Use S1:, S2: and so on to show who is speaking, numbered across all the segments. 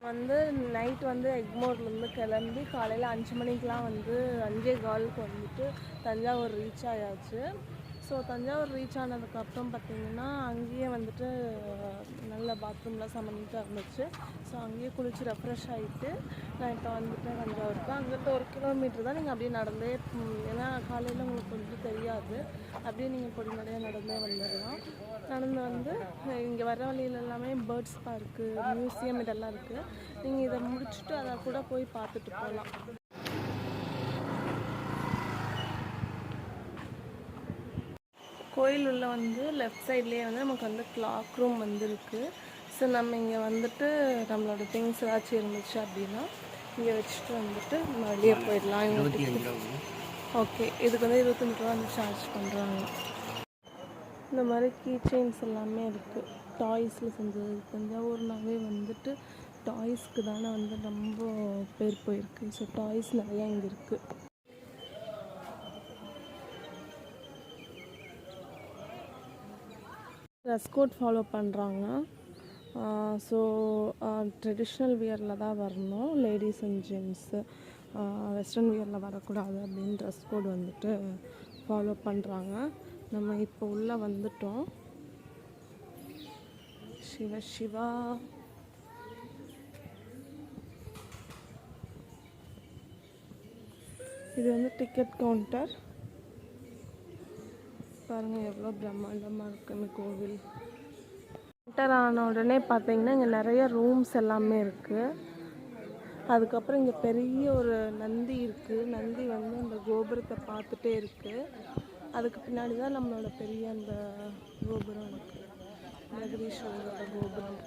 S1: வந்து நைட் வந்து எக்மோர்லேருந்து கிளம்பி காலையில் 5 மணிக்கெலாம் வந்து 5:15க்கு வந்துட்டு தஞ்சாவூர் ரீச் ஆயாச்சு. ஸோ தஞ்சாவூர் ரீச் ஆனதுக்கப்புறம் பார்த்திங்கன்னா அங்கேயே வந்துட்டு நல்ல பாத்ரூம்லாம் செம்ம இருந்துச்சு. ஸோ அங்கேயே குளிச்சு ரெஃப்ரெஷ் ஆகிட்டு நான் இப்போ வந்துட்டேன் தஞ்சாவூருக்கு. அங்கிட்ட 1 கிலோமீட்டர் தான். நீங்கள் அப்படியே நடந்தே, ஏன்னா காலையில் உங்களுக்கு கொஞ்சம் தெரியாது, அப்படியே நீங்கள் பொடிநடையாக நடந்தே வந்துடலாம். நடந்து வந்து இங்கே வர வழியில் எல்லாமே பேர்ட்ஸ் பார்க்கு, மியூசியம் இதெல்லாம் இருக்குது. நீங்கள் இதை முடிச்சுட்டு அதை கூட போய் பார்த்துட்டு போகலாம். கோயில் உள்ள வந்து லெஃப்ட் சைட்லேயே வந்து நமக்கு வந்து கிளாக் ரூம் வந்து இருக்குது. ஸோ நம்ம இங்கே வந்துட்டு நம்மளோட திங்ஸ் ஏதாச்சும் இருந்துச்சு அப்படின்னா இங்கே வச்சுட்டு வந்துட்டு நம்ம வெளியே போயிடலாம். ஓகே, இதுக்கு வந்து 25 ரூபா வந்து சார்ஜ் பண்ணுறாங்க. இந்த மாதிரி கீ செயின்ஸ் எல்லாமே இருக்குது, டாய்ஸில் செஞ்சது. தஞ்சாவூர்னாவே வந்துட்டு டாய்ஸ்க்கு தானே வந்து ரொம்ப பேர் போயிருக்கு. ஸோ டாய்ஸ் நிறையா இங்கே இருக்குது. ட்ரெஸ் கோட் ஃபாலோ பண்ணுறாங்க. ஸோ ட்ரெடிஷ்னல் வியரில் தான் வரணும், லேடிஸ் அண்ட் ஜென்ஸு. வெஸ்டர்ன் வியரில் வரக்கூடாது அப்படின்னு ட்ரெஸ் கோட் வந்துட்டு ஃபாலோ பண்ணுறாங்க. நம்ம இப்போ உள்ளே வந்துட்டோம். சிவ சிவா. இது வந்து டிக்கெட் கவுண்டர். பாருங்கள் எவ்வளோ பிரம்மாண்டமாக இருக்குன்னு கோவில். என்டர் ஆன உடனே பார்த்தீங்கன்னா இங்கே நிறைய ரூம்ஸ் எல்லாமே இருக்குது. அதுக்கப்புறம் இங்கே பெரிய ஒரு நந்தி இருக்குது. நந்தி வந்து அந்த கோபுரத்தை பார்த்துட்டே இருக்குது. அதுக்கு பின்னாடி தான் நம்மளோட பெரிய அந்த கோபுரம் இருக்குது, ஜெகதீஸ்வரரோட கோபுரம்.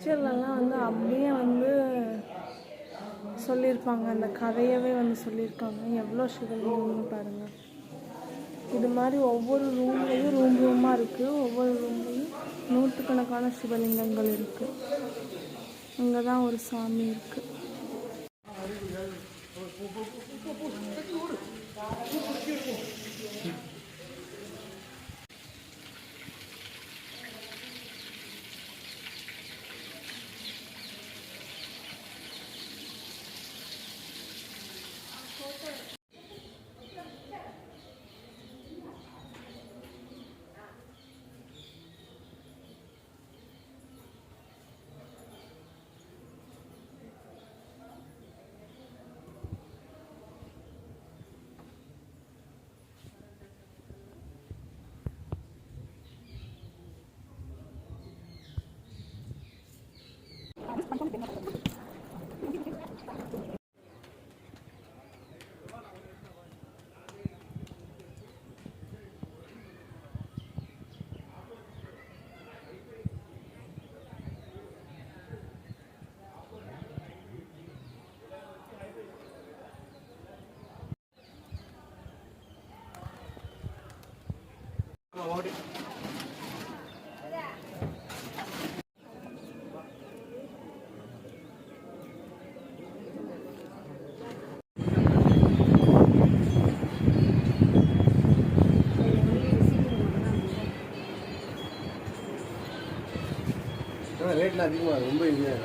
S1: பிக்சர்லலாம் வந்து அப்படியே வந்து சொல்லியிருப்பாங்க, அந்த கதையவே வந்து சொல்லியிருக்காங்க. எவ்வளோ சிவலிங்கம்னு பாருங்கள். இது மாதிரி ஒவ்வொரு ரூம்லேயும் ரூமாக இருக்குது. ஒவ்வொரு ரூம்லேயும் நூற்றுக்கணக்கான சிவலிங்கங்கள் இருக்குது. அங்கே தான் ஒரு சாமி இருக்குது.
S2: ரேட்லாம் அதிகமாக ரொம்ப இதுவாக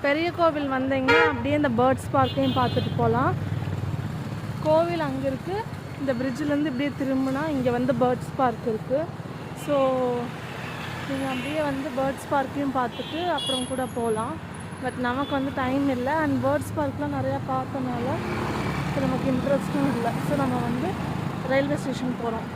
S1: பெரிய கோவில் வந்தீங்கன்னா அப்படியே இந்த பேர்ட்ஸ் பார்க்கையும் பார்த்துட்டு போகலாம். கோவில் அங்கே இருக்குது. இந்த பிரிட்ஜிலேருந்து இப்படியே திரும்பினா இங்கே வந்து பேர்ட்ஸ் பார்க் இருக்குது. ஸோ நீங்கள் அப்படியே வந்து பேர்ட்ஸ் பார்க்கையும் பார்த்துட்டு அப்புறம் கூட போகலாம். பட் நமக்கு வந்து டைம் இல்லை. அண்ட் பேர்ட்ஸ் பார்க்லாம் நிறையா பார்த்தனால நமக்கு இன்ட்ரெஸ்ட்டும் இல்லை. ஸோ நம்ம வந்து ரயில்வே ஸ்டேஷன் போகிறோம்.